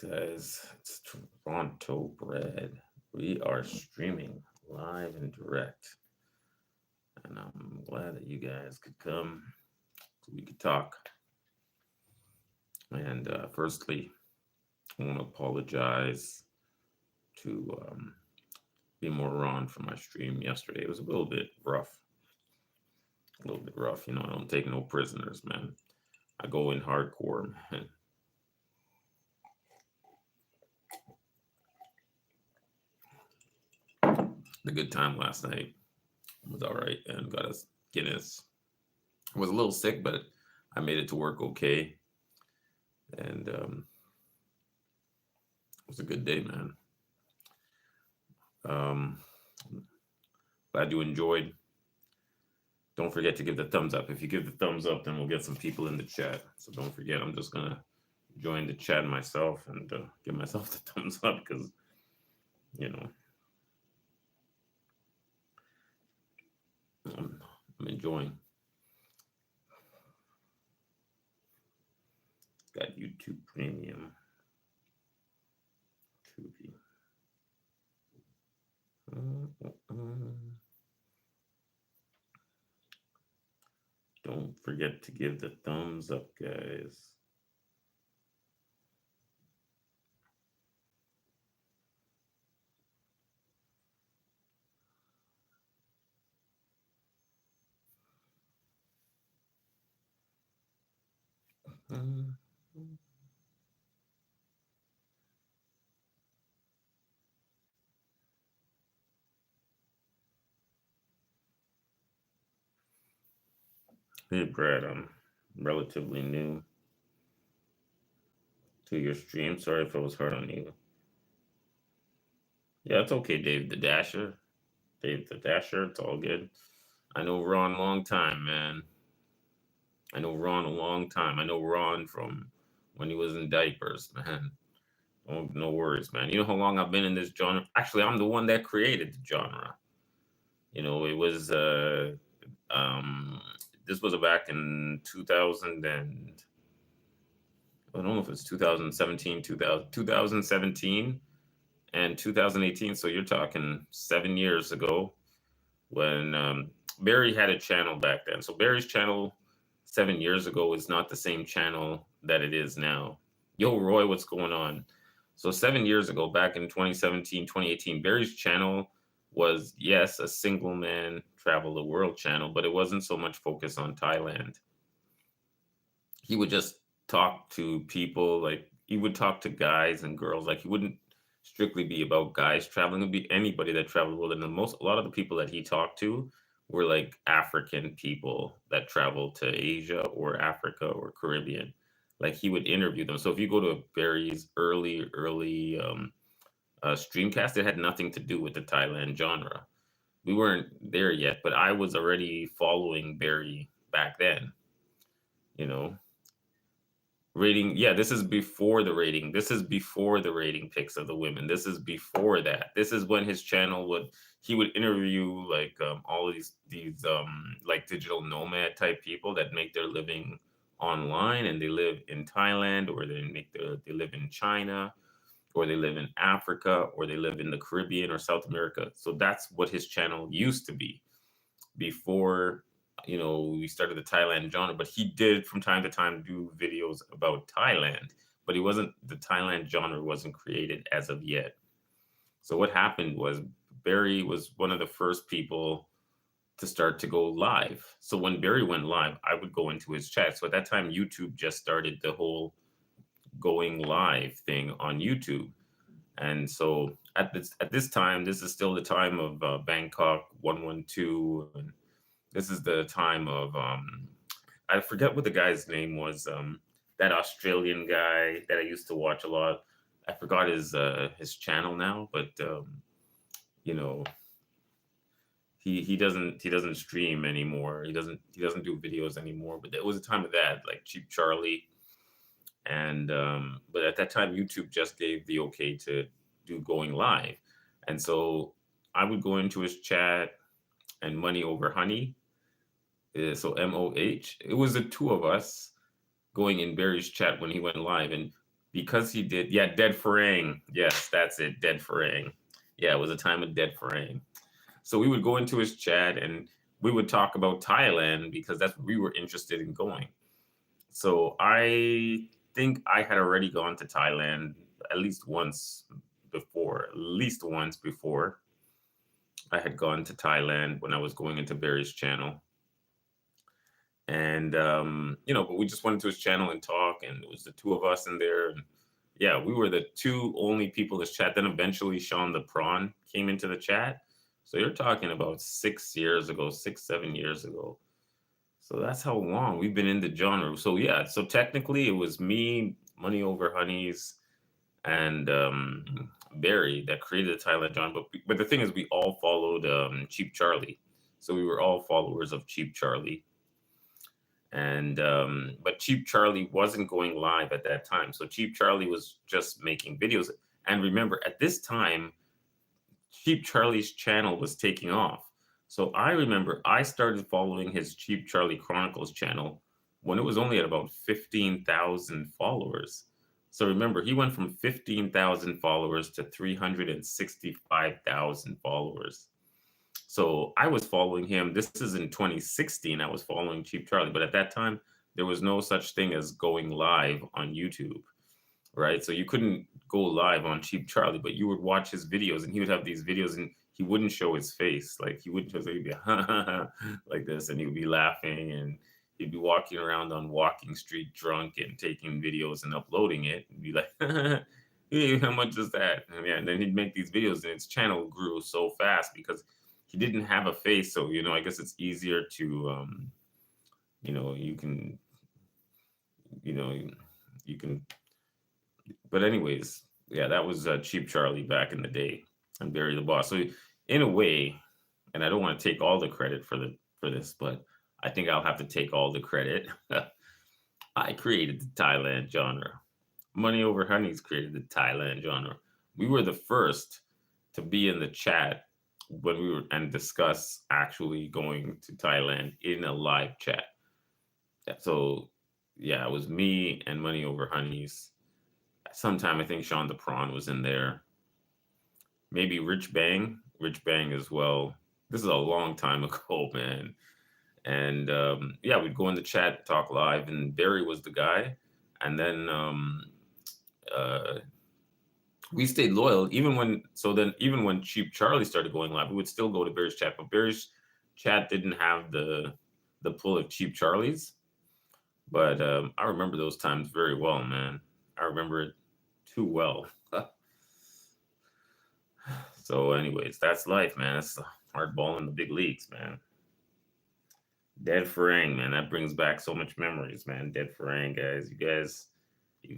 Guys, it's Toronto Bread. We are streaming live and direct, and I'm glad that you guys could come so we could talk. And firstly, I want to apologize to be more Ron for my stream yesterday. It was a little bit rough, a little bit rough. I don't take no prisoners, man. I go in hardcore, man. The good time last night was all right and got us Guinness. I was a little sick, but I made it to work okay. And it was a good day, man. Um, Glad you enjoyed. Don't forget to give the thumbs up. If you give the thumbs up, then we'll get some people in the chat. So don't forget, I'm just going to join the chat myself and give myself the thumbs up because, you know, I'm enjoying. Got YouTube Premium. Tubi. Don't forget to give the thumbs up, guys. Hey, Brad, I'm relatively new to your stream. Sorry if I was hard on you. Yeah, it's okay, Dave the Dasher. Dave the Dasher, it's all good. I know Ron a long time, man. I know Ron a long time. I know Ron from when he was in diapers, man. Oh, no worries, man. You know how long I've been in this genre? Actually, I'm the one that created the genre. It was this was back in 2000 and I don't know if it's 2017, 2017 and 2018. So you're talking 7 years ago when Barry had a channel back then. So Barry's channel 7 years ago is not the same channel that it is now. Yo, Roy, what's going on? So 7 years ago, back in 2017, 2018, Barry's channel was, yes, a single man travel the world channel, but it wasn't so much focused on Thailand. He would just talk to people, like he would talk to guys and girls. Like he wouldn't strictly be about guys traveling. It would be anybody that traveled the world. And a lot of the people that he talked to were like African people that traveled to Asia or Africa or Caribbean. Like he would interview them. So if you go to Barry's early streamcast, it had nothing to do with the Thailand genre. We weren't there yet, but I was already following Barry back then. You know, rating, yeah, this is before the rating. This is before the rating pics of the women. This is before that. This is when his channel would he would interview like all of these like digital nomad type people that make their living online and they live in Thailand or they live in China or they live in Africa or they live in the Caribbean or South America. So that's what his channel used to be before we started the Thailand genre. But he did from time to time do videos about Thailand, but the Thailand genre wasn't created as of yet. So what happened was Barry was one of the first people to start to go live. So when Barry went live, I would go into his chat. So at that time, YouTube just started the whole going live thing on YouTube. And so at this time, this is still the time of Bangkok 112, and this is the time of I forget what the guy's name was. That Australian guy that I used to watch a lot. I forgot his channel now, but you know he doesn't stream anymore. He doesn't do videos anymore. But there was a time of that, like Cheap Charlie, and but at that time YouTube just gave the okay to do going live, and so I would go into his chat and Money Over Honey. So MOH. It was the two of us going in Barry's chat when he went live, and because he did. Yeah, Dead Farang. Yes, that's it. Dead Farang. Yeah, it was a time of Dead Farang. So we would go into his chat and we would talk about Thailand because that's what we were interested in going. So I think I had already gone to Thailand at least once before. At least once before I had gone to Thailand when I was going into Barry's channel. And but we just went into his channel and talk, and it was the two of us in there. And yeah, we were the two only people in this chat. Then eventually Sean the Prawn came into the chat. So you're talking about 6 years ago, 7 years ago. So that's how long we've been in the genre. So yeah, so technically it was me, Money Over Honeys, and Barry that created the Thailand genre. But the thing is, we all followed Cheap Charlie. So we were all followers of Cheap Charlie. And but Cheap Charlie wasn't going live at that time. So Cheap Charlie was just making videos. And remember, at this time, Cheap Charlie's channel was taking off. So I remember I started following his Cheap Charlie Chronicles channel when it was only at about 15,000 followers. So remember, he went from 15,000 followers to 365,000 followers. So I was following him. This is in 2016. I was following Cheap Charlie, but at that time, there was no such thing as going live on YouTube, right? So you couldn't go live on Cheap Charlie, but you would watch his videos, and he would have these videos, and he wouldn't show his face. Like he wouldn't just he'd be like this, and he would be laughing, and he'd be walking around on Walking Street drunk and taking videos and uploading it, and be like, hey, how much is that? And yeah, and then he'd make these videos, and his channel grew so fast because he didn't have a face. So I guess it's easier to you can you can. But anyways, yeah, that was Cheap Charlie back in the day, and Barry the Boss. So in a way, and I don't want to take all the credit for this, but I think I'll have to take all the credit. I created the Thailand genre. Money Over Honeys created the Thailand genre. We were the first to be in the chat when we were and discuss actually going to Thailand in a live chat. So yeah, it was me and Money Over Honeys. Sometime I think Sean the Prawn was in there. Maybe Rich Bang as well. This is a long time ago, man. And yeah, we'd go in the chat, talk live, and Barry was the guy. And then we stayed loyal even when Cheap Charlie started going live, we would still go to Barry's chat, but Barry's chat didn't have the pull of Cheap Charlie's. But I remember those times very well, man. I remember it too well. So anyways, that's life, man. It's hardball in the big leagues, man. Dead Farang, man. That brings back so much memories, man. Dead Farang, guys. You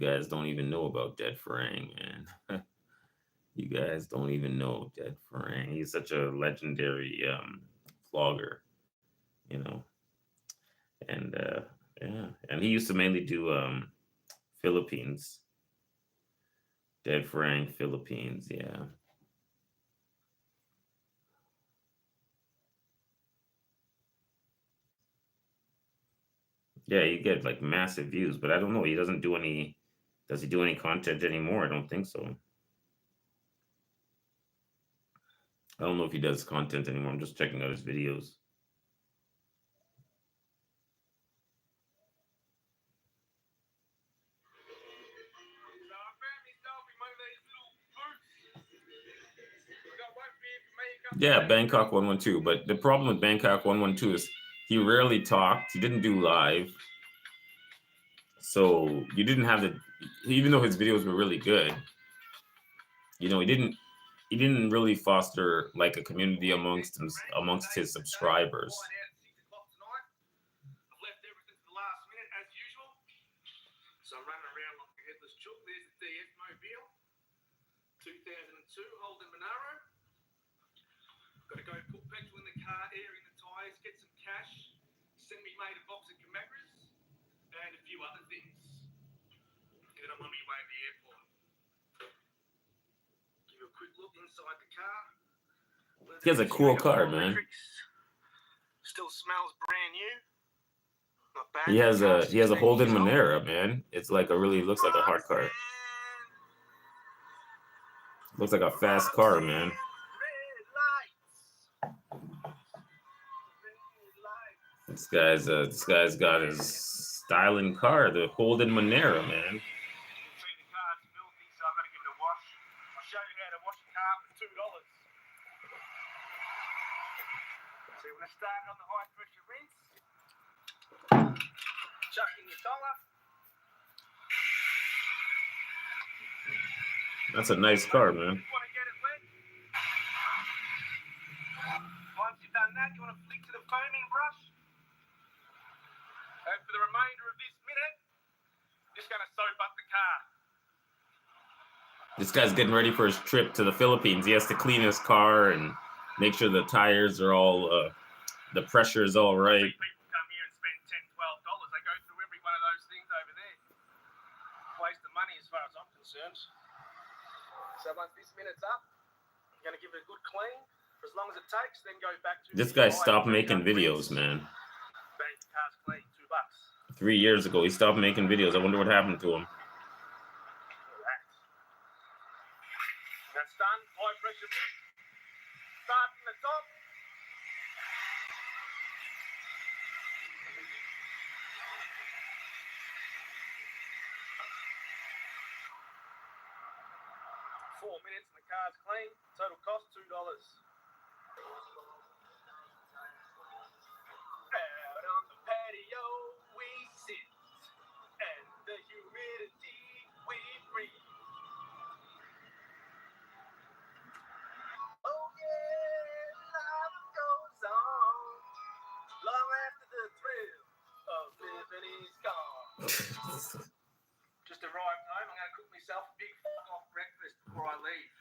guys don't even know about Dead Farang, man. You guys don't even know Dead Farang. He's such a legendary vlogger, you know. And yeah, and he used to mainly do Philippines. Dead Farang, Philippines, yeah. Yeah, you get like massive views, but I don't know. He doesn't do any. Does he do any content anymore? I don't think so. I don't know if he does content anymore. I'm just checking out his videos. Yeah, Bangkok 112. But the problem with Bangkok 112 is he rarely talked. He didn't do live. So you didn't have the, even though his videos were really good, he didn't really foster like a community amongst his subscribers. So I'm running around like a headless chook. There's the DF Mobile, 2002 Holden Monaro. Got to go put petrol in the car, air in the tyres, get some cash, send me mate a box of Camagras, and a few other things. And then I'm on my way to the airport. Give you a quick look inside the car. He has a cool car, man. Still smells brand new. Not bad. He has a Holden Monero, man. It's like looks like a hard car. Looks like a fast car, man. This guy's got his styling car, the Holden Monera, man. So we're going to start on the high pressure rinse. Chuck in your dollar. That's a nice car, man. You want to get it wet? Once you've done that, you want to flick to the foaming brush. And for the remainder of this minute, just going to soap up the car. This guy's getting ready for his trip to the Philippines. He has to clean his car and make sure the tires are all, the pressure is all right. People come here and spend $10, $12. They go through every one of those things over there. Waste of money as far as I'm concerned. So once this minute's up, I'm going to give it a good clean. For as long as it takes, then go back to... This guy stopped making videos, man. Bang, the car's clean, $2. 3 years ago, he stopped making videos. I wonder what happened to him. That's done. High pressure. Start from the top. Four minutes and the car's clean. Total cost $2. Out on the patio we sit, and the humidity we breathe. Oh yeah, life goes on long after the thrill of living is gone. Just arrived home. I'm going to cook myself a big fuck-off breakfast before I leave.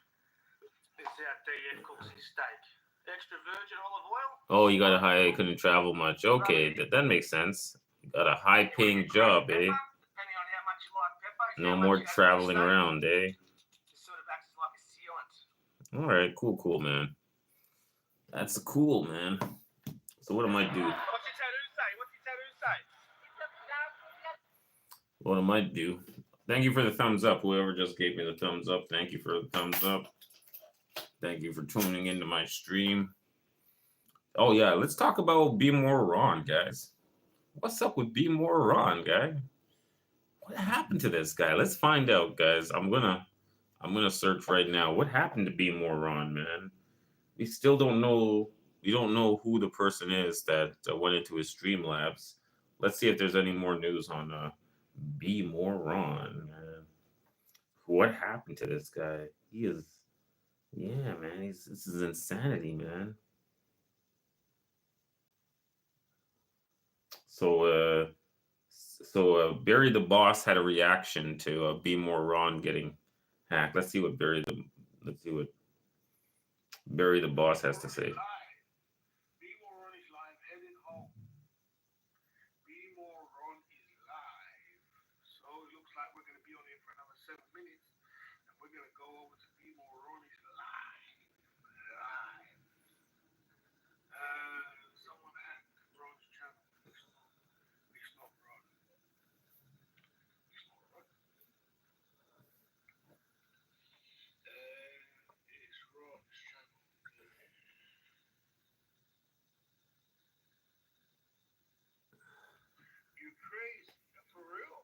This is how DF cooks his steak. Extra virgin olive oil. Oh, you got a high, couldn't travel much. Okay, that makes sense. You got a high-paying job, eh? Depending on how much you like pepper. No more traveling around, eh? It sort of acts like a sealant. All right, cool, man. That's cool, man. So what am I do? What's your tattoo say? What am I do? Thank you for the thumbs up. Whoever just gave me the thumbs up, thank you for the thumbs up. Thank you for tuning into my stream. Oh yeah, let's talk about Be More Ron, guys. What's up with Be More Ron, guy? What happened to this guy? Let's find out, guys. I'm gonna search right now. What happened to Be More Ron, man? We still don't know. We don't know who the person is that went into his Streamlabs. Let's see if there's any more news on Be More Ron, man. What happened to this guy? He is, yeah, man. This is insanity, man. So, Barry the Boss had a reaction to Be More Ron getting hacked. Let's see what Barry the Boss has to say. Be More Ron is live, heading home. Be More Ron is live. So it looks like we're going to be on here for another 7 minutes, and we're going to go over to Be More Ron is live. Someone hacked Ron's channel. It's not Ron. It's not Ron. It's Ron's channel. You crazy? For real?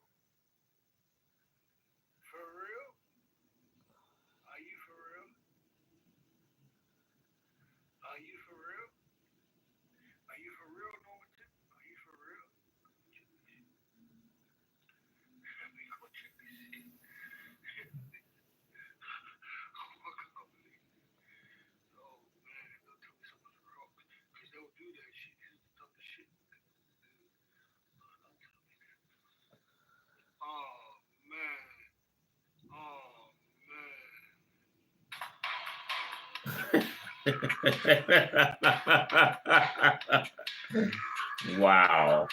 For real? Are you for real? Are you for real? Are you for real, Normanton? Are you for real? Let me go check this shit. Oh my God. Oh man, don't tell me someone's wrong. Because they'll do that shit. This is the toughest shit. Don't tell me that. Oh man. Wow.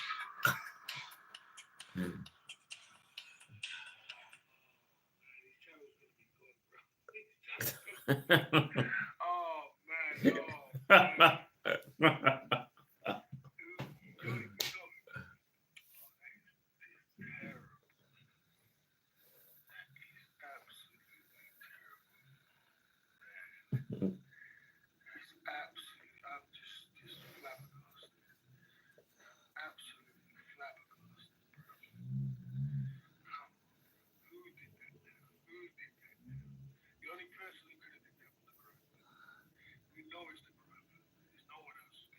Oh man. absolutely, I'm just flabbergasted. Absolutely flabbergasted. Come on. Who did that now? Who did that now? The only person who could have did that was the crime family. We know it's the crime family. There's no one else who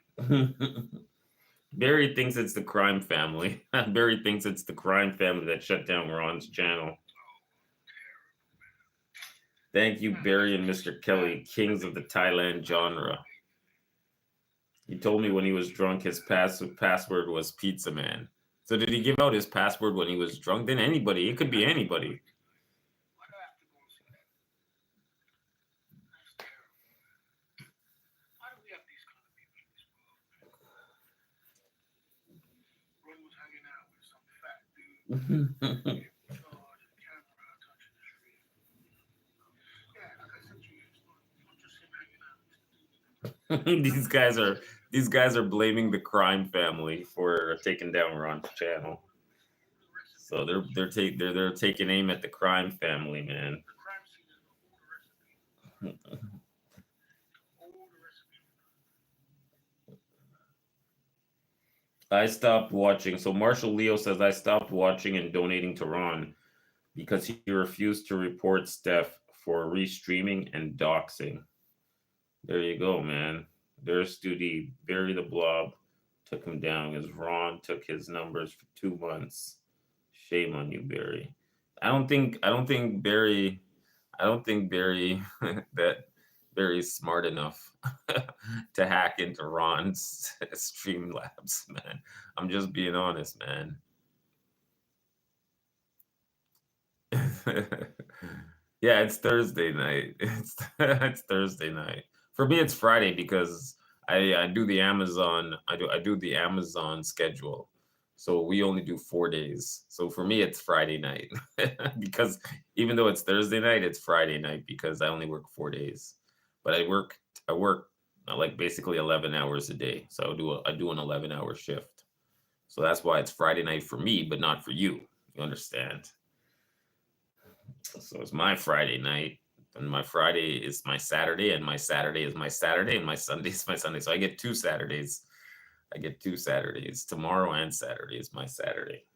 can. Barry thinks it's the crime family. Barry thinks it's the crime family that shut down Ron's channel. Thank you, Barry and Mr. Kelly, kings of the Thailand genre. He told me when he was drunk his password was Pizza Man. So did he give out his password when he was drunk? Then anybody. It could be anybody. Why do I have to go and see that? That's terrible. Why do we have these kind of people in this world? Ron was hanging out with some fat dude. Charge and camera touching the screen. Yeah, like I said to you, it's not just him hanging out. These guys are blaming the crime family for taking down Ron's channel. So they're taking aim at the crime family, man. The crime scene has got all the recipes. All the recipes. I stopped watching. So Marshall Leo says I stopped watching and donating to Ron because he refused to report Steph for restreaming and doxing. There you go, man. There's Studi. Barry the Blob took him down as Ron took his numbers for 2 months. Shame on you, Barry. I don't think Barry that Barry's smart enough to hack into Ron's Streamlabs, man. I'm just being honest, man. Yeah, it's Thursday night. It's Thursday night. For me, it's Friday because I do the Amazon. I do the Amazon schedule. So we only do 4 days. So for me, it's Friday night because even though it's Thursday night, it's Friday night because I only work 4 days. But I work like basically 11 hours a day. So I do an 11-hour shift. So that's why it's Friday night for me, but not for you. You understand? So it's my Friday night, and my Friday is my Saturday, and my Saturday is my Saturday, and my Sunday is my Sunday. So I get 2 Saturdays. I get 2 Saturdays. Tomorrow and Saturday is my Saturday.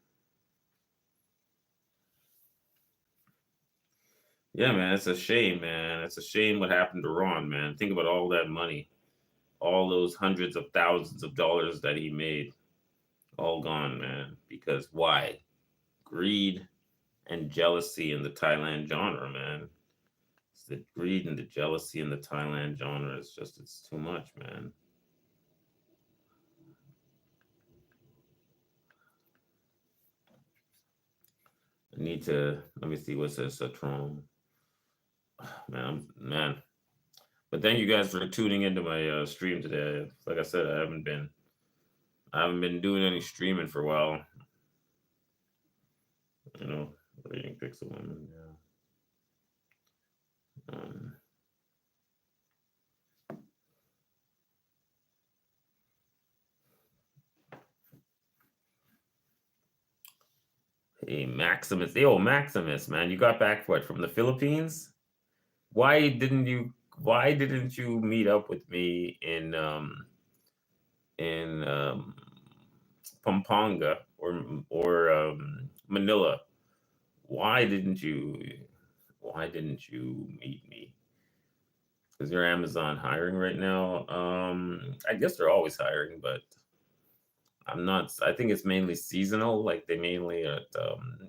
Yeah, man, it's a shame, man. It's a shame what happened to Ron, man. Think about all that money, all those hundreds of thousands of dollars that he made, all gone, man. Because why? Greed and jealousy in the Thailand genre, man. It's the greed and the jealousy in the Thailand genre. It's too much, man. I need to let me see what's this Satron. Man. But thank you guys for tuning into my stream today. Like I said, I haven't been doing any streaming for a while. You know, reading Pixel Women, yeah. Hey, Maximus. Yo, Maximus, man, you got back what from the Philippines? Why didn't you meet up with me in Pampanga or Manila? Why didn't you meet me? Because you're Amazon hiring right now. I guess they're always hiring, but I'm not. I think it's mainly seasonal. Like they mainly at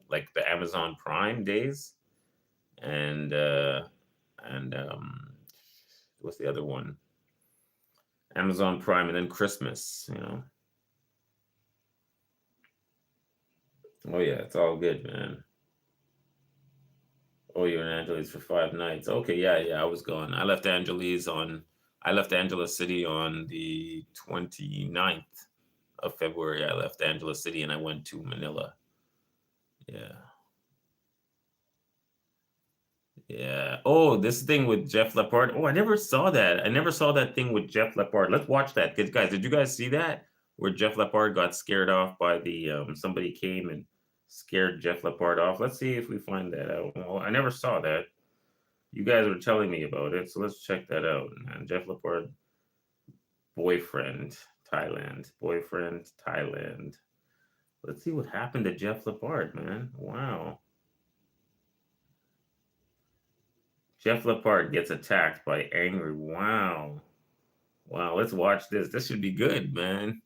like the Amazon Prime days, and what's the other one? Amazon Prime, and then Christmas. You know. Oh yeah, it's all good, man. Oh, you're in Angeles for 5 nights. Okay, yeah. I was gone. I left Angeles City on the 29th of February. I left Angeles City and I went to Manila. Yeah. Yeah. Oh, this thing with Jeff Lepard. Oh, I never saw that. I never saw that thing with Jeff Lepard. Let's watch that. Guys, did you guys see that? Where Jeff Lepard got scared off by the somebody came and scared Jeff Lepard off. Let's see if we find that out. Well, I never saw that. You guys were telling me about it, so let's check that out, man. Jeff Laporte, boyfriend, Thailand. Boyfriend, Thailand. Let's see what happened to Jeff Laporte, man. Wow. Jeff Laporte gets attacked by angry. Wow. Wow, let's watch this. This should be good, man.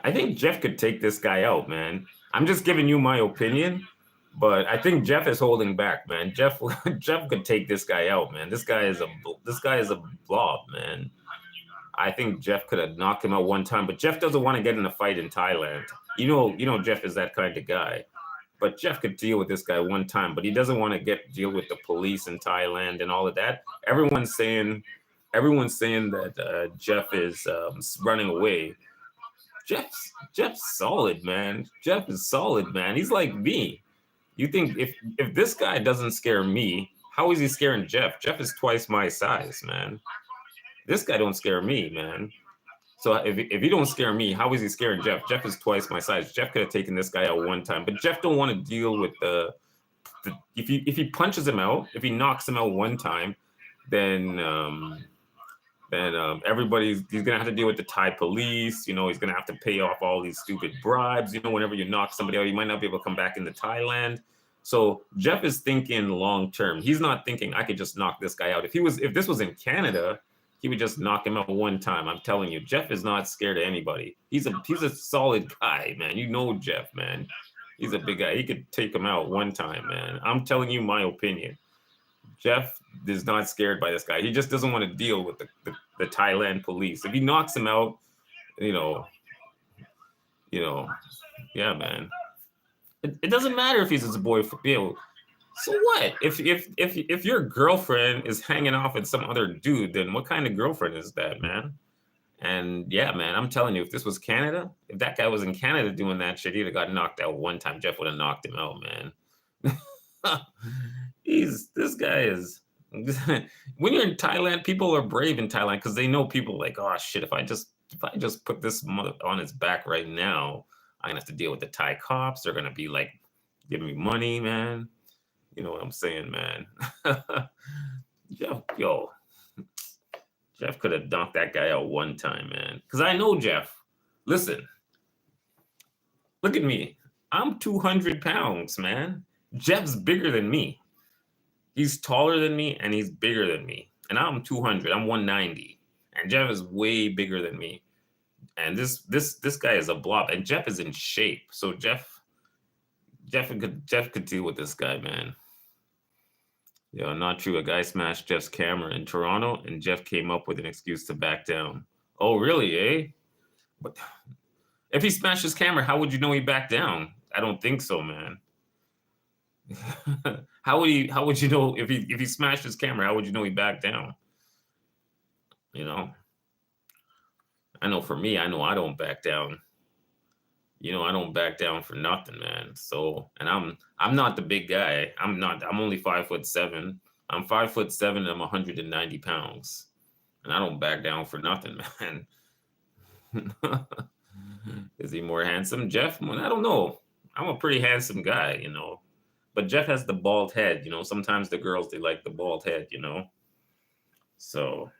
I think Jeff could take this guy out, man. I'm just giving you my opinion, but I think Jeff is holding back, man. Jeff could take this guy out, man. This guy is a blob, man. I think Jeff could have knocked him out one time, but Jeff doesn't want to get in a fight in Thailand. You know Jeff is that kind of guy. But Jeff could deal with this guy one time, but he doesn't want to deal with the police in Thailand and all of that. Everyone's saying that Jeff is running away. Jeff's solid, man. Jeff is solid, man. He's like me. You think if this guy doesn't scare me, how is he scaring Jeff? Jeff is twice my size, man. This guy don't scare me, man. So if he don't scare me, how is he scaring Jeff? Jeff is twice my size. Jeff could have taken this guy out one time, but Jeff don't want to deal with if he punches him out, if he knocks him out one time, then he's gonna have to deal with the Thai police. You know, he's gonna have to pay off all these stupid bribes. You know, whenever you knock somebody out, you might not be able to come back into Thailand. So Jeff is thinking long term. He's not thinking I could just knock this guy out. If this was in Canada, he would just knock him out one time. I'm telling you, Jeff is not scared of anybody. He's a solid guy, man. You know Jeff, man. He's a big guy. He could take him out one time, man. I'm telling you my opinion. Jeff is not scared by this guy. He just doesn't want to deal with the Thailand police. If he knocks him out, you know, yeah, man. It doesn't matter if he's his boyfriend. You know, so what? If your girlfriend is hanging off with some other dude, then what kind of girlfriend is that, man? And yeah, man, I'm telling you, if this was Canada, if that guy was in Canada doing that shit, he'd have got knocked out one time. Jeff would have knocked him out, man. This guy is. When you're in Thailand, people are brave in Thailand because they know people like, oh shit, if I just put this mother on his back right now, I'm gonna have to deal with the Thai cops. They're gonna be like giving me money, man. You know what I'm saying, man? Jeff could have knocked that guy out one time, man. Because I know Jeff. Listen, look at me. I'm 200 pounds, man. Jeff's bigger than me. He's taller than me and he's bigger than me. And I'm 200. I'm 190. And Jeff is way bigger than me. And this guy is a blob. And Jeff is in shape. So Jeff could deal with this guy, man. Yeah, not true. A guy smashed Jeff's camera in Toronto, and Jeff came up with an excuse to back down. Oh, really, eh? But if he smashed his camera, how would you know he backed down? I don't think so, man. How would you know if he smashed his camera? How would you know he backed down? You know? I know for me, I know I don't back down. You know, I don't back down for nothing, man. So, and I'm not the big guy. I'm only 5'7". I'm 5'7" and I'm 190 pounds. And I don't back down for nothing, man. Is he more handsome? Jeff? Well, I don't know. I'm a pretty handsome guy, you know. But Jeff has the bald head, you know. Sometimes the girls, they like the bald head, you know. So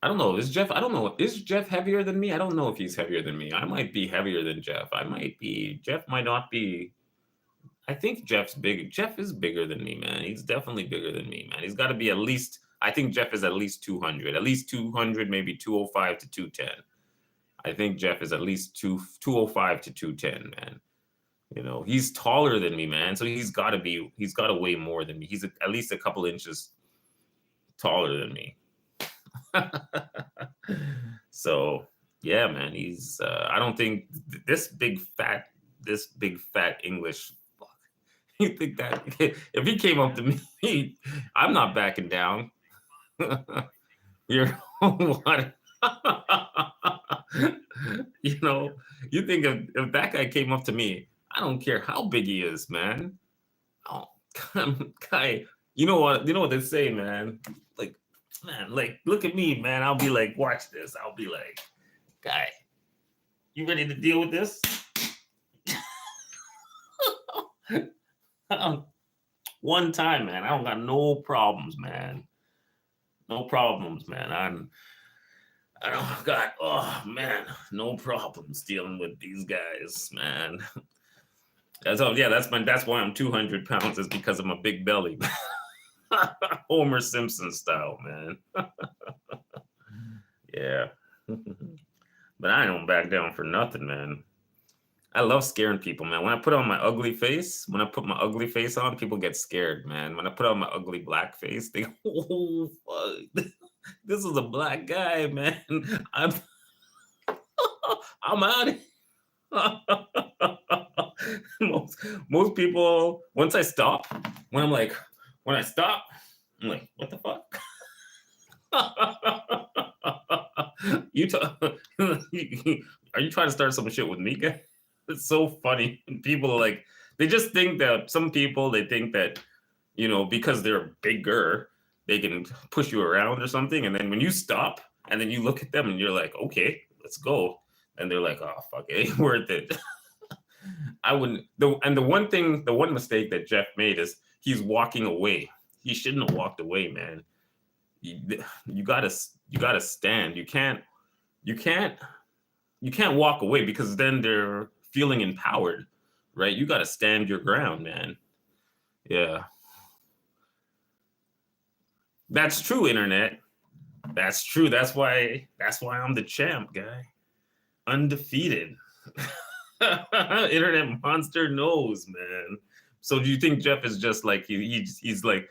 I don't know. Is Jeff heavier than me? I don't know if he's heavier than me. I might be heavier than Jeff. Jeff might not be. I think Jeff's big. Jeff is bigger than me, man. He's definitely bigger than me, man. He's got to be at least, I think Jeff is at least 200. At least 200, maybe 205 to 210. I think Jeff is at least 205 to 210, man. You know, he's taller than me, man. So he's got to weigh more than me. He's at least a couple inches taller than me. So yeah, man, he's I don't think this big fat English fuck. You think that if he came up to me, I'm not backing down. You're what? You know, you think if that guy came up to me, I don't care how big he is, man. Oh, guy, you know what they say, man. Like, man, like, look at me, man. I'll be like, watch this. I'll be like, guy, you ready to deal with this? One time, man. I don't got no problems, man. No problems, man. I don't got, oh man, no problems dealing with these guys, man. That's why I'm 200 pounds, is because of my big belly. Homer Simpson style, man. Yeah. But I don't back down for nothing, man. I love scaring people, man. When I put on my ugly face, when I put my ugly face on, people get scared, man. When I put on my ugly black face, they go, oh, fuck. This is a black guy, man. I'm I'm out. Most people, once I stop, when I stop, I'm like, what the fuck? You are you trying to start some shit with me, guy? It's so funny. People are like, they just think that some people, they think that, because they're bigger, they can push you around or something. And then when you stop and then you look at them and you're like, okay, let's go. And they're like, oh, fuck, it ain't worth it. I wouldn't. The one mistake that Jeff made is he's walking away. He shouldn't have walked away, man. You gotta stand. You can't walk away, because then they're feeling empowered, right? You gotta stand your ground, man. Yeah. That's true, internet. That's true. That's why I'm the champ, guy. Undefeated. Internet monster knows, man. So do you think Jeff is just like he's like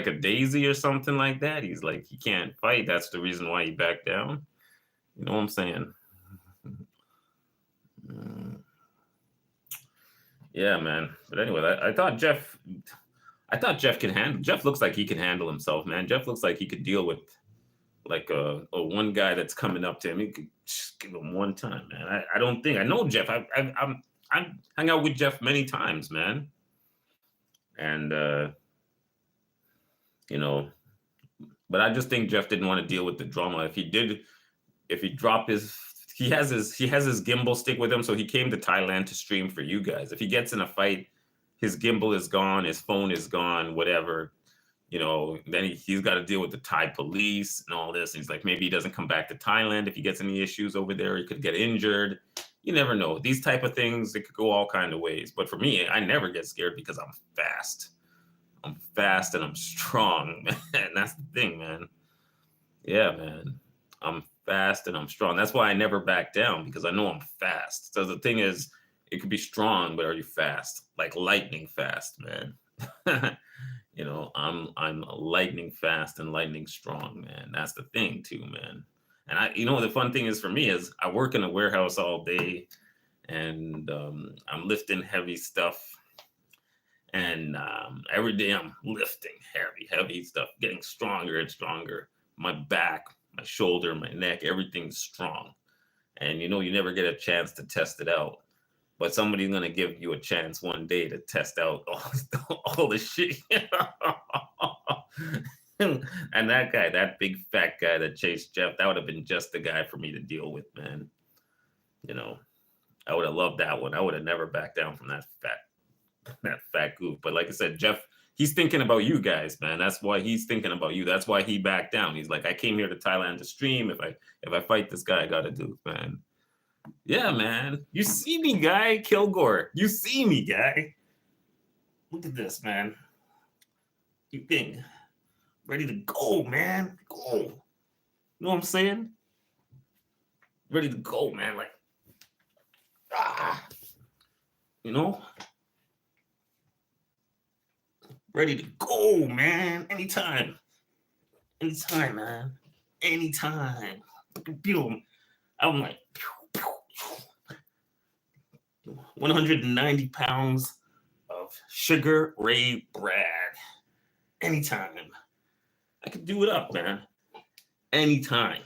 a daisy or something like that? He's like, he can't fight. That's the reason why he backed down. You know what I'm saying? Yeah, man. But anyway, I thought Jeff can handle. Jeff looks like he can handle himself, man. Jeff looks like he could deal with like a one guy that's coming up to him. He could just give him one time, man. I don't think I know Jeff. I'm hung out with Jeff many times, man. And but I just think Jeff didn't want to deal with the drama. If he dropped he has his gimbal stick with him, so he came to Thailand to stream for you guys. If he gets in a fight, his gimbal is gone, his phone is gone, whatever. Then he's got to deal with the Thai police and all this. And he's like, maybe he doesn't come back to Thailand if he gets any issues over there. He could get injured. You never know. These type of things, it could go all kind of ways. But for me, I never get scared because I'm fast. I'm fast and I'm strong, man. That's the thing, man. Yeah, man. I'm fast and I'm strong. That's why I never back down, because I know I'm fast. So the thing is, it could be strong, but are you fast? Like lightning fast, man. I'm lightning fast and lightning strong, man. That's the thing too, man. And the fun thing is for me is I work in a warehouse all day, and I'm lifting heavy stuff. And every day I'm lifting heavy stuff, getting stronger and stronger. My back, my shoulder, my neck, everything's strong. And you never get a chance to test it out. But somebody's going to give you a chance one day to test out all the shit. And that guy, that big fat guy that chased Jeff, that would have been just the guy for me to deal with, man. I would have loved that one. I would have never backed down from that fat goof. But like I said, Jeff, he's thinking about you guys, man. That's why he's thinking about you. That's why he backed down. He's like, I came here to Thailand to stream. If I fight this guy, I got to do it, man. Yeah, man. You see me, guy. Kilgore. You see me, guy. Look at this, man. You think ready to go, man. Go. You know what I'm saying? Ready to go, man. Like, you know, ready to go, man. Anytime, man. Anytime. I'm like 190 pounds of Sugar Ray Bragg. Anytime. I could do it up, man. Anytime.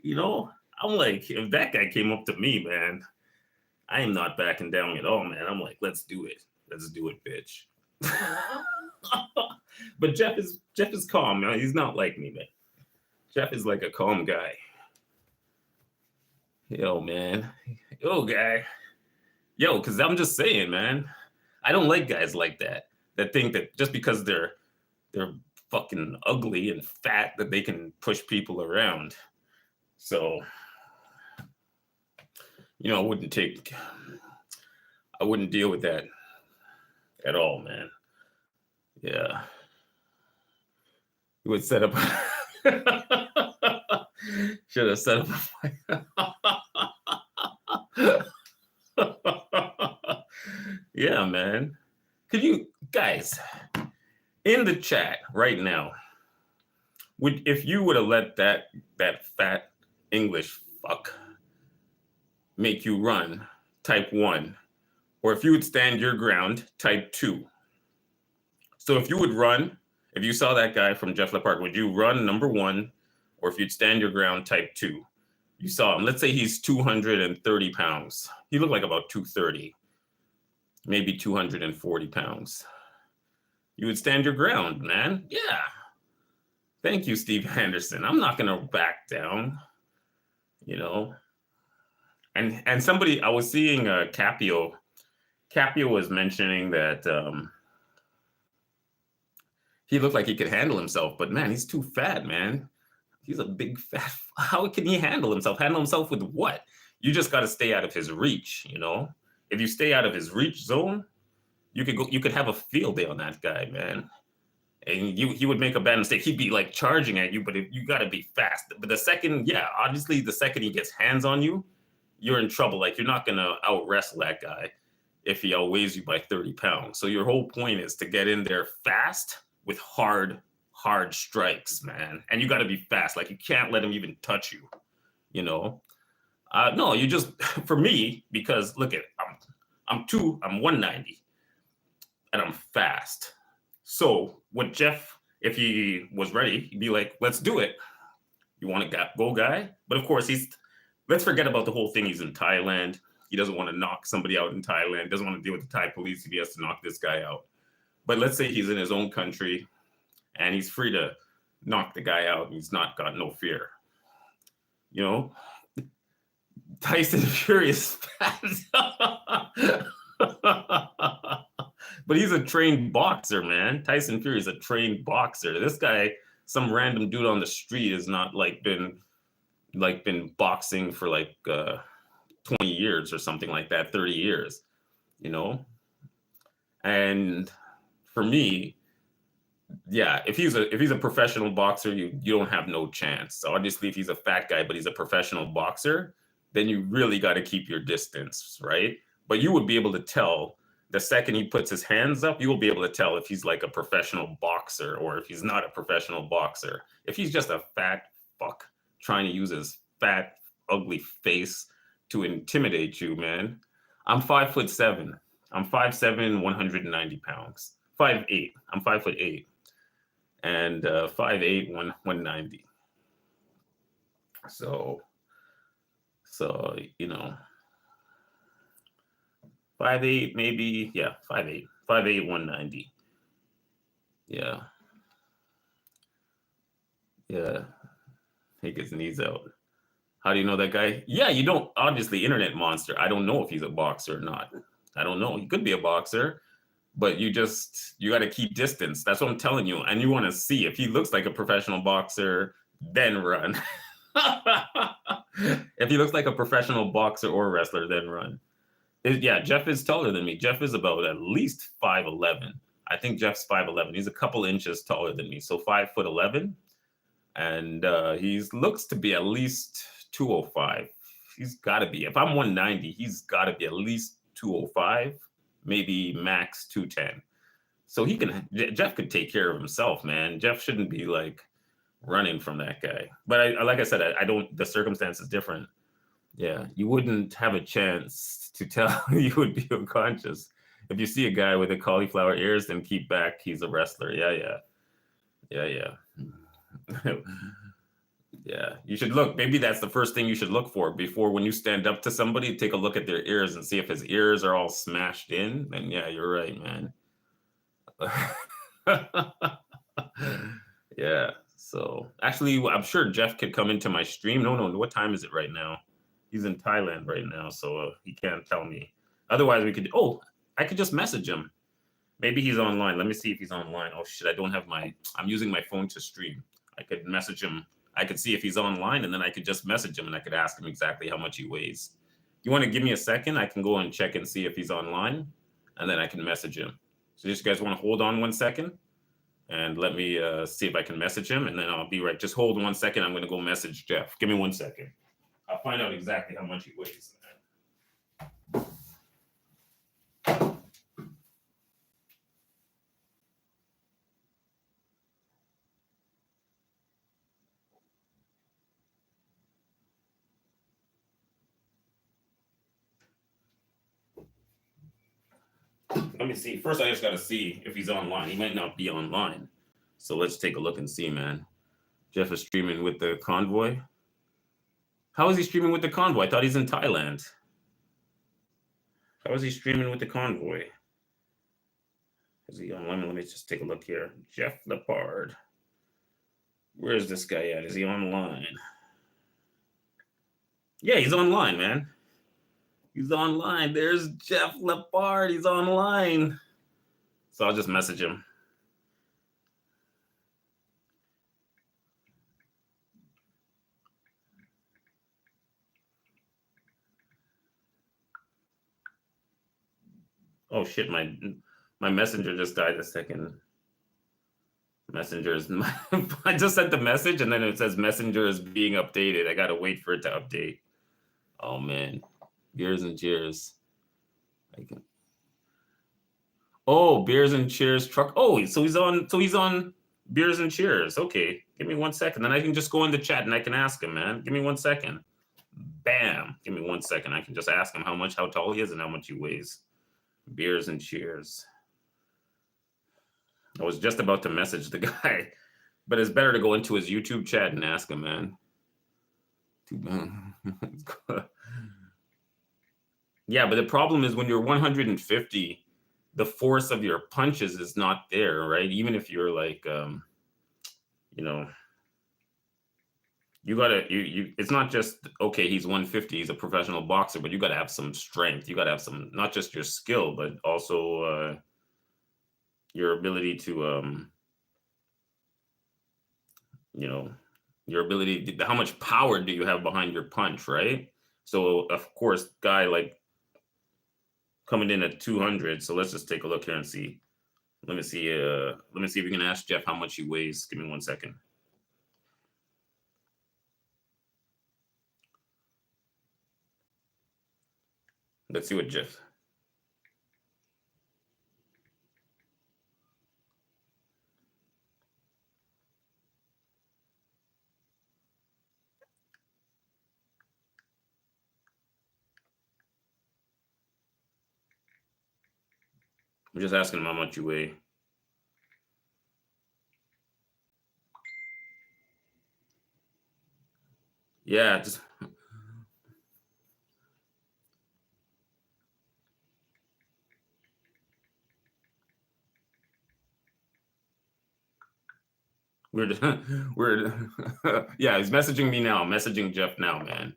You know, I'm like, if that guy came up to me, man, I am not backing down at all, man. I'm like, let's do it. Let's do it, bitch. But Jeff is calm, man. He's not like me, man. Jeff is like a calm guy. Yo, man. Yo, guy. Yo, because I'm just saying, man. I don't like guys like that think that just because they're fucking ugly and fat that they can push people around. So, you know, I wouldn't deal with that at all, man. Yeah. You would set up should have set up yeah, man. Could you guys in the chat right now, if you would have let that fat English fuck make you run, type 1, or if you would stand your ground, type 2. So if you would run, if you saw that guy from Jeff Park, would you run number 1, or if you'd stand your ground, type 2? You saw him. Let's say he's 230 pounds. He looked like about 230, maybe 240 pounds. You would stand your ground, man. Yeah. Thank you, Steve Anderson. I'm not gonna back down, you know. And somebody, I was seeing Capio. Capio was mentioning that he looked like he could handle himself, but man, he's too fat, man. He's a big fat. How can he handle himself? Handle himself with what? You just got to stay out of his reach, you know. If you stay out of his reach zone, you could have a field day on that guy, man. And he would make a bad mistake. He'd be like charging at you, but you got to be fast. But the second he gets hands on you, you're in trouble. Like, you're not gonna out wrestle that guy if he outweighs you by 30 pounds. So your whole point is to get in there fast with hard strikes, man. And you got to be fast. Like, you can't let him even touch you, you know. No, you just, for me, because look at, I'm 190 and I'm fast. So what Jeff, if he was ready, he'd be like, let's do it. You want to go, guy? But of course, let's forget about the whole thing. He's in Thailand. He doesn't want to knock somebody out in Thailand. Doesn't want to deal with the Thai police if he has to knock this guy out. But let's say he's in his own country and he's free to knock the guy out. And he's not got no fear. You know, Tyson Fury is fast. But he's a trained boxer, man. Tyson Fury is a trained boxer. This guy, some random dude on the street, has not been boxing for 20 years or something like that, 30 years, you know? And for me, yeah, if he's a professional boxer, you don't have no chance. So obviously, if he's a fat guy, but he's a professional boxer, then you really got to keep your distance, right? But you would be able to tell the second he puts his hands up, you will be able to tell if he's like a professional boxer or if he's not a professional boxer. If he's just a fat fuck trying to use his fat, ugly face to intimidate you, man. I'm 5'7". I'm 5'7", 190 pounds. 5'8". I'm 5'8". And 5'8", 190. So you know, 5'8", maybe, yeah, 5'8", 190. Yeah. Take his knees out. How do you know that guy? Yeah, you don't, obviously, internet monster. I don't know if he's a boxer or not. I don't know. He could be a boxer, but you got to keep distance. That's what I'm telling you. And you want to see if he looks like a professional boxer, then run. If he looks like a professional boxer or wrestler, then run. Yeah, Jeff is taller than me. Jeff is about at least 5'11". I think Jeff's 5'11". He's a couple inches taller than me, so 5'11", and he looks to be at least 205. He's got to be. If I'm 190, he's got to be at least 205, maybe max 210. So he can. Jeff could take care of himself, man. Jeff shouldn't be like running from that guy. But like I said, I don't. The circumstance is different. Yeah, you wouldn't have a chance to tell you would be unconscious. If you see a guy with a cauliflower ears, then keep back. He's a wrestler. Yeah. Yeah, you should look. Maybe that's the first thing you should look for before when you stand up to somebody. Take a look at their ears and see if his ears are all smashed in. Then yeah, you're right, man. Yeah. So actually, I'm sure Jeff could come into my stream. No. What time is it right now? He's in Thailand right now, so he can't tell me. Otherwise, we could. Oh, I could just message him. Maybe he's online. Let me see if he's online. Oh shit, I don't have my. I'm using my phone to stream. I could message him. I could see if he's online, and then I could just message him, and I could ask him exactly how much he weighs. You want to give me a second? I can go and check and see if he's online, and then I can message him. So you guys want to hold on 1 second, and let me see if I can message him, and then I'll be right. Just hold 1 second. I'm going to go message Jeff. Give me 1 second. I'll find out exactly how much he weighs. Let me see. First, I just got to see if he's online. He might not be online. So let's take a look and see, man. Jeff is streaming with the convoy. How is he streaming with the convoy? I thought he's in Thailand. How is he streaming with the convoy? Is he online? Let me just take a look here. Jeff Lepard. Where is this guy at? Is he online? Yeah, he's online, man. He's online. There's Jeff Lepard. He's online. So I'll just message him. Oh shit, my messenger just died a second. Messengers. I just sent the message and then it says messenger is being updated. I gotta wait for it to update. Oh man. Beers and cheers. Oh, beers and cheers truck. Oh, so he's on beers and cheers. Okay. Give me 1 second. Then I can just go in the chat and I can ask him, man. Give me 1 second. Bam. Give me 1 second. I can just ask him how tall he is and how much he weighs. Beers and cheers. I was just about to message the guy, but it's better to go into his YouTube chat and ask him, man. Too bad. Yeah, but the problem is when you're 150, the force of your punches is not there, right? Even if you're like, you gotta, it's not just, okay, he's 150, he's a professional boxer, but you gotta have some strength. You gotta have some, not just your skill, but also your ability to, your ability, how much power do you have behind your punch, right? So of course, guy like coming in at 200. So let's just take a look here and see. Let me see if we can ask Jeff how much he weighs. Give me 1 second. Let's see what Jeff. I'm just asking him how much you weigh. Yeah, just we're yeah, he's messaging me now. I'm messaging Jeff now, man.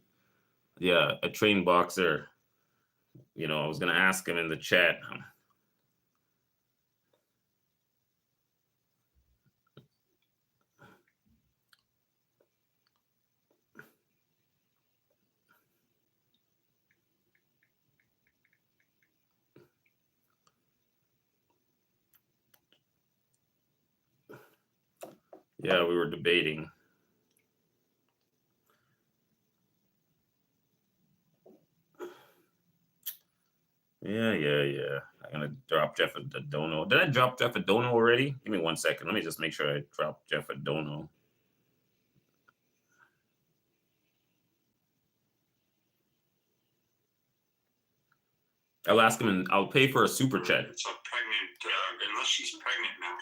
Yeah, a trained boxer. I was gonna ask him in the chat. Yeah, we were debating. Yeah. I'm gonna drop Jeff Adono. Did I drop Jeff Adono already? Give me 1 second. Let me just make sure I drop Jeff Adono. I'll ask him and I'll pay for a super chat. It's a pregnant, unless she's pregnant now.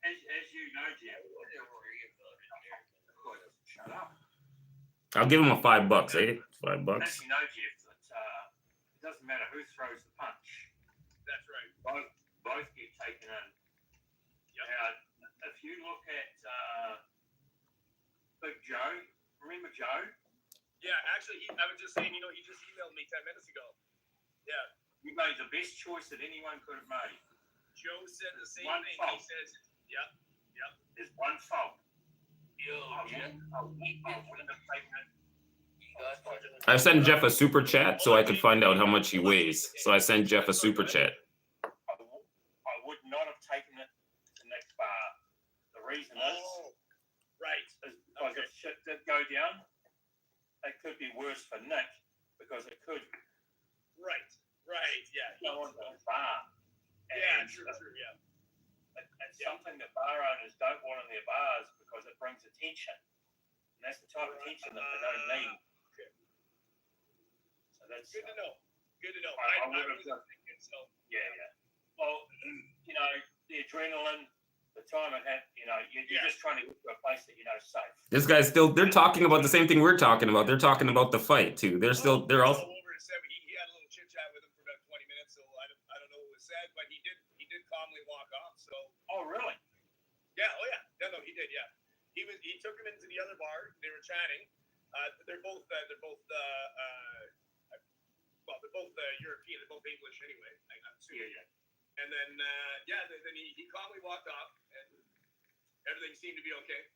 As you know, Jeff. Shut up. I'll give him a $5, eh? $5. As you know, Jeff, that it doesn't matter who throws the punch. That's right. Both get taken in. Now, if you look at Big Joe, remember Joe? Yeah, actually, I was just saying, he just emailed me 10 minutes ago. Yeah. You made the best choice that anyone could have made. Joe said the same One thing. fault. He says, yep. There's one fault. I sent Jeff a super chat so I could find out how much he weighs. So I sent Jeff a super chat. I would not have taken it to Nick Bar. The reason is Right. because if shit did go down, it could be worse for Nick because it could Right. Yeah. go on to the bar. Yeah, And true, yeah. It's something that bar owners don't want in their bars because it brings attention. And that's the type of attention that they don't need. Okay. So that's Good to know. I I would've was done- thinking so. yeah. Well, the adrenaline, the time it had, you're Yeah. just trying to get to a place that safe. This guy's they're talking about the same thing we're talking about. They're talking about the fight too. They're also All over to Seb. He had a little chit chat with him for about 20 minutes, so I don't know what was said, but he did calmly walk off. So Oh, really? yeah, no, he did, yeah. He took him into the other bar. They were chatting. They're both European. They're both English anyway. I'm assuming. Yeah. And then then he calmly walked off, and everything seemed to be okay.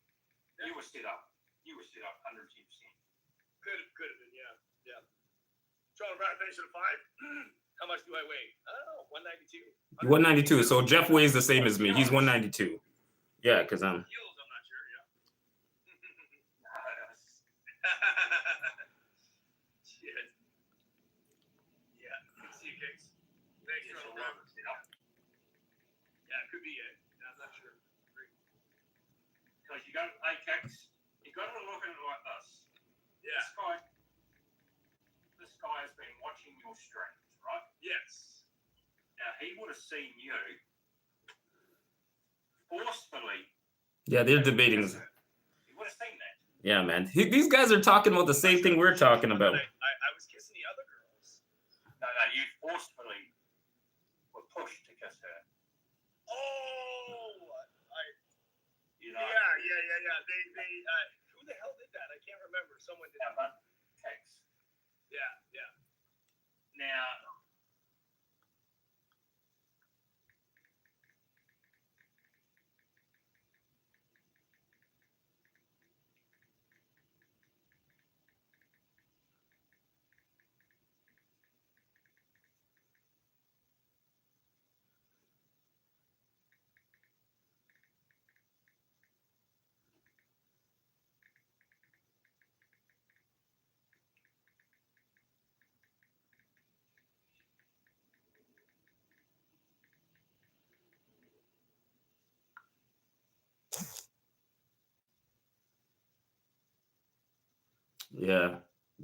You were set up. 110%. Could have been, yeah. Toronto Bar finished at 5. How much do I weigh? I don't know, 192. 192. So Jeff weighs the same as me. He's 192. Yeah, because I'm. Kilos, I'm not sure. Yeah. Shit. Yeah. Good to see you, Kicks. Thanks, Toronto Bar. Yeah, it could be it. I'm not sure. Because you got to look at it like this. Yeah. This guy has been watching your streams, right? Yes. Now he would have seen you forcefully. Yeah, they're debating. He would have seen that. Yeah, man. These guys are talking about the same thing we're talking about. I was kissing the other girls. No, you forcefully were pushed to kiss her. Oh, You know. yeah. They who the hell did that? I can't remember. Someone did that. But Tex. Yeah. Now.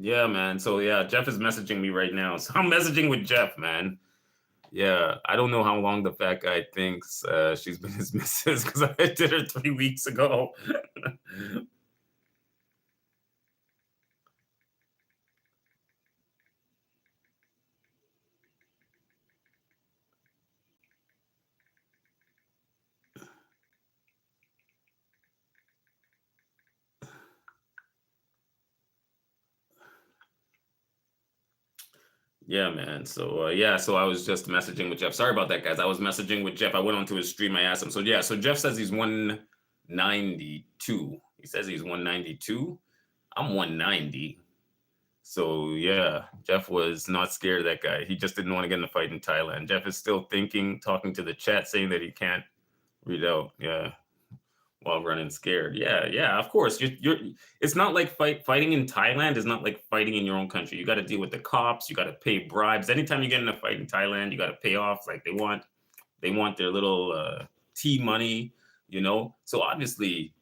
Yeah, man. So yeah, Jeff is messaging me right now. So I'm messaging with Jeff, man. Yeah, I don't know how long the fat guy thinks she's been his missus because I did her 3 weeks ago. Yeah, man. So so I was just messaging with Jeff. Sorry about that, guys. I was messaging with Jeff. I went onto his stream. I asked him. So yeah, so Jeff says he's 192. He says he's 192. I'm 190. So yeah, Jeff was not scared of that guy. He just didn't want to get in a fight in Thailand. Jeff is still talking to the chat, saying that he can't Read out, yeah. While running scared. Yeah, yeah, of course. You're it's not like fighting in Thailand is not like fighting in your own country. You gotta deal with the cops, you gotta pay bribes. Anytime you get in a fight in Thailand, you gotta pay off. Like they want their little tea money, you know. So obviously,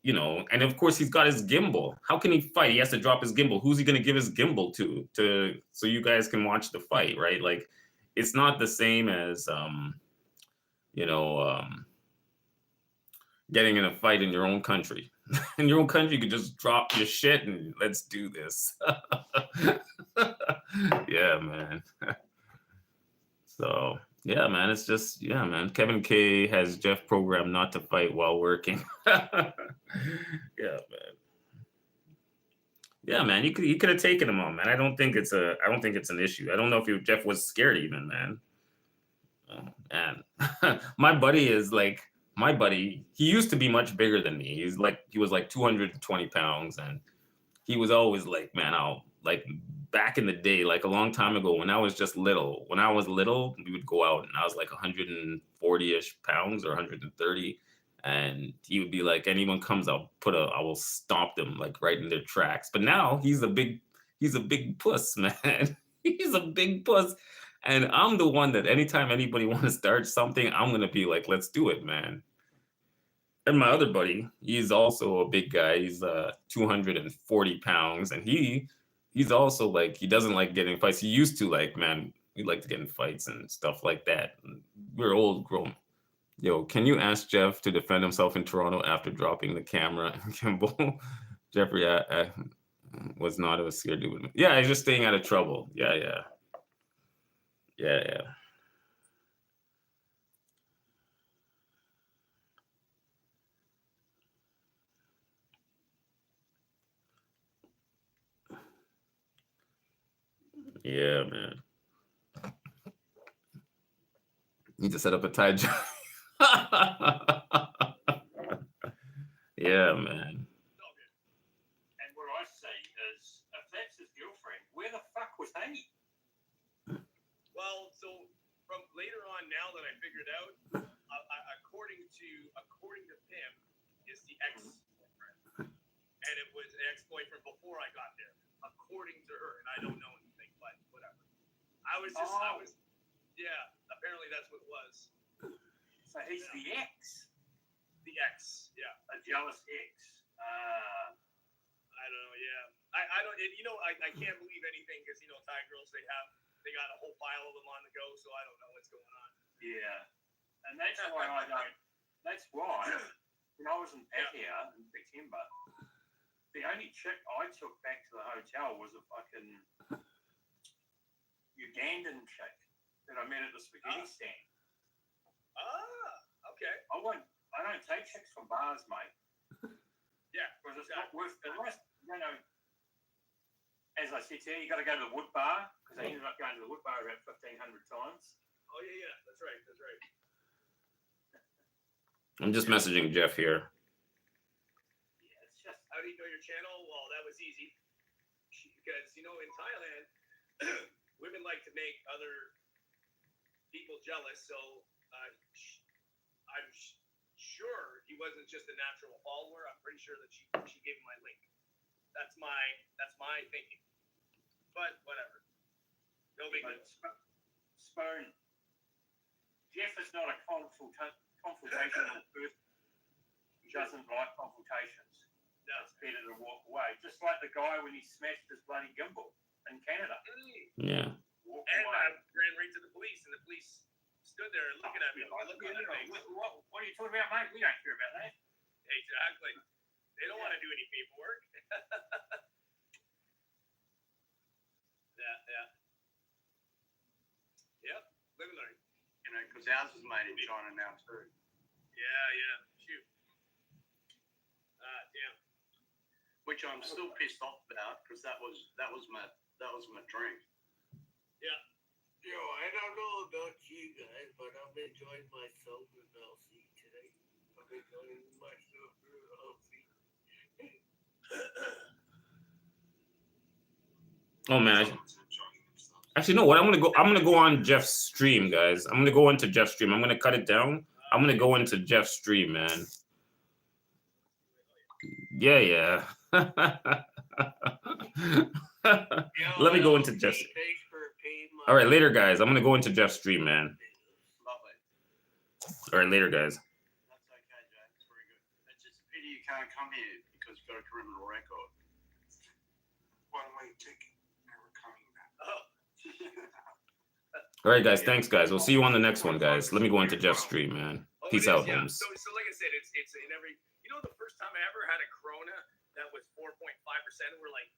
you know, and of course he's got his gimbal. How can he fight? He has to drop his gimbal. Who's he gonna give his gimbal to so you guys can watch the fight, right? Like it's not the same as you know, getting in a fight in your own country. In your own country, you could just drop your shit and let's do this. Yeah, man. So yeah, man, it's just yeah, man. Kevin K has Jeff programmed not to fight while working. Yeah, man. Yeah, man. You could have taken him on, man. I don't think it's an issue. I don't know if Jeff was scared even, man. Oh, man. My buddy, he used to be much bigger than me. He was like 220 pounds, and he was always like, man, I'll like back in the day, like a long time ago when I was just little. When I was little, we would go out and I was like 140-ish pounds or 130. And he would be like, anyone comes, I will stomp them like right in their tracks. But now he's a big puss, man. He's a big puss. And I'm the one that anytime anybody want to start something, I'm gonna be like, let's do it, man. And my other buddy, he's also a big guy. He's 240 pounds, and he's also like he doesn't like getting in fights. He used to like, man, we like to get in fights and stuff like that. We're old grown. Yo, can you ask Jeff to defend himself in Toronto after dropping the camera and gimbal? Jeffrey was not a scared dude. Yeah, he's just staying out of trouble. Yeah. Yeah. Yeah, man. Need to set up a Thai job. Yeah, man. And what I say is, if that's his girlfriend, where the fuck was he? Well, so from later on, now that I figured out, according to Pim, is the ex-boyfriend, and it was an ex-boyfriend before I got there, according to her, and I don't know anything, but whatever. Yeah. Apparently that's what it was. So he's the ex. The ex, yeah. A jealous ex. I don't know, yeah. I don't, and, I can't believe anything because, Thai girls, they got a whole pile of them on the go, so I don't know what's going on. Yeah. And that's why when I was in Pattaya in September, the only chick I took back to the hotel was a fucking Ugandan chick that I met at the spaghetti stand. Okay. I don't take chicks from bars, mate. Yeah. Because it's not worth the rest. As I said to you, you got to go to the wood bar, because I ended up going to the wood bar about 1,500 times. Oh, yeah. That's right. I'm just messaging Jeff here. Yeah, it's just. How do you know your channel? Well, that was easy. Because, in Thailand, women like to make other people jealous, so I'm sure he wasn't just a natural follower. I'm pretty sure that she gave him my link. That's my thinking. But whatever. No big deal. Spoon. Jeff is not a confrontational person. He doesn't like confrontations. No. It's better to walk away. Just like the guy when he smashed his bloody gimbal in Canada. Yeah. Walk And away. I ran right to the police, and the police stood there looking at me. What are you talking about, mate? We don't care about that. Exactly. They don't want to do any paperwork. Yeah. Yep. Live and learn. Because ours is made in China now too. Yeah. Shoot. Damn. Which I'm still pissed off about, because that was my dream. Yeah. Yo, I don't know about you guys, but I'm enjoying myself in LC today. I'm enjoying myself in LC. Oh man. Actually, no. What I'm gonna go on Jeff's stream, guys. I'm gonna go into Jeff's stream. I'm gonna cut it down. I'm gonna go into Jeff's stream, man. Yeah. Let me go into Jeff's. Thanks for paying my. All right, later, guys. I'm gonna go into Jeff's stream, man. Lovely. All right, later, guys. That's okay, Jack. It's very good. It's just a pity you can't come here because you've got a criminal record. One-way ticket, never coming back. All right, guys. Thanks, guys. We'll see you on the next one, guys. Let me go into Jeff's stream, man. Oh, Peace it is, out, yeah. Holmes. So like I said, it's in every. You know, the first time I ever had a Corona that was 4.5%, we're like,